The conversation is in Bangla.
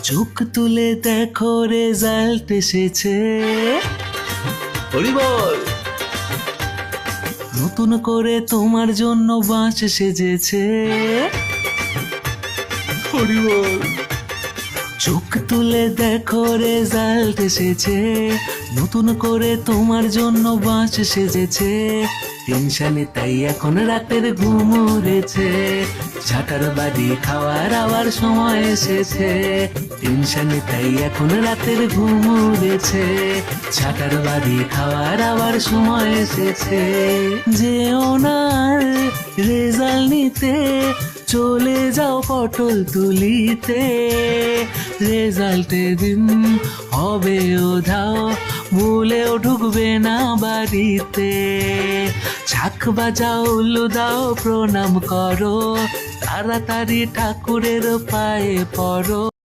চোখ তুলে দেখো রেজাল্ট এসেছে, হরি বল। নতুন করে তোমার জন্য বাঁশ সেজেছে, হরি বল। চোখ তুলে দেখো রেজাল্ট এসেছে, নতুন করে তোমার জন্য বাঁশ সেজেছে। টেনশনে তাই এখন রাতের ঘুম উড়েছে, ঝাঁটার বাড়ি খাওয়ার আবার সময় এসেছে। টেনশনে তাই এখন রাতের ঘুম উড়েছে, ঝাঁটার বাড়ি খাওয়ার আবার সময় এসেছে। যেও না রেজাল্ট নিতে, চলে যাও পটল তুলিতে। রেজাল্টের দিন হবে ওধাও, ভুলেও ঢুকবে না বাড়িতে। ঝাঁক বাজাও, উলু দাও, প্রণাম করো, তাড়াতাড়ি ঠাকুরের পায়ে পড়ো।